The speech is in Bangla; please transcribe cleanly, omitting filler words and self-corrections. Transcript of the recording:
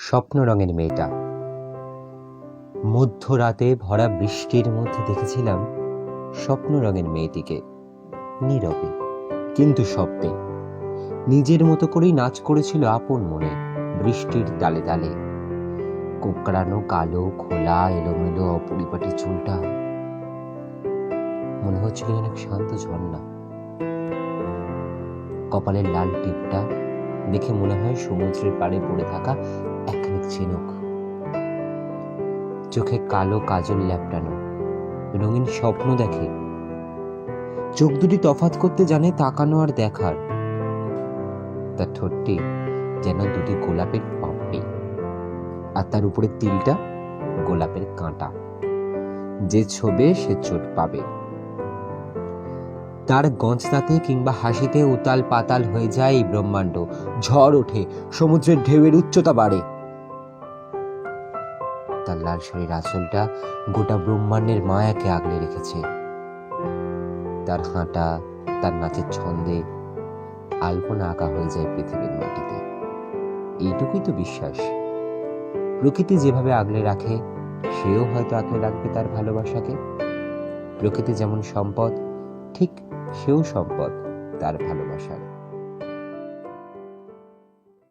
স্বপ্ন রঙের মেয়েটা। মধ্যরাতে ভরা বৃষ্টির মধ্যে দেখেছিলাম স্বপ্ন রঙের মেয়েটিকে, নীরবে কিন্তু শব্দে নিজের মতো করেই নাচ করেছিল আপন মনে বৃষ্টির তালে তালে। কোঁকড়ানো কালো খোলা এলোমেলো অপরিপাটি চুলটা মনে হচ্ছিল যেন এক শান্ত ঝর্ণা। কপালের লাল টিপটা দেখে মনে হয় সমুদ্রের পাড়ে পড়ে থাকা একখানিক ঝিনুক। চোখে কালো কাজল ল্যাপটানো, রঙিন স্বপ্ন দেখে। চোখ দুটি তফাৎ করতে জানে তাকানো আর দেখার। তার ঠোঁটটি যেন দুটি গোলাপের পাপড়ি, আর তার উপরে তিলটা গোলাপের কাঁটা। যে ছোবে সে চোট পাবে। তার গঞ্জতাতে কিংবা হাসিতে উতাল পাতাল হয়ে যায় এই ব্রহ্মাণ্ড। ঝড় ওঠে, সমুদ্রের ঢেউয়ের উচ্চতা বাড়ে। তার লাল শাড়ির আঁচলটা গোটা ব্রহ্মাণ্ডের মায়াকে আগলে রেখেছে। তার হাঁটা, তার নাচের ছন্দে আলপনা আঁকা হয়ে যায় পৃথিবীর মাটিতে। এইটুকুই তো বিশ্বাস, প্রকৃতি যেভাবে আগলে রাখে সেও হয়তো আগলে রাখবে তার ভালোবাসাকে। প্রকৃতি যেমন সম্পদ, ঠিক সেও সম্পদ তার ভালোবাসার।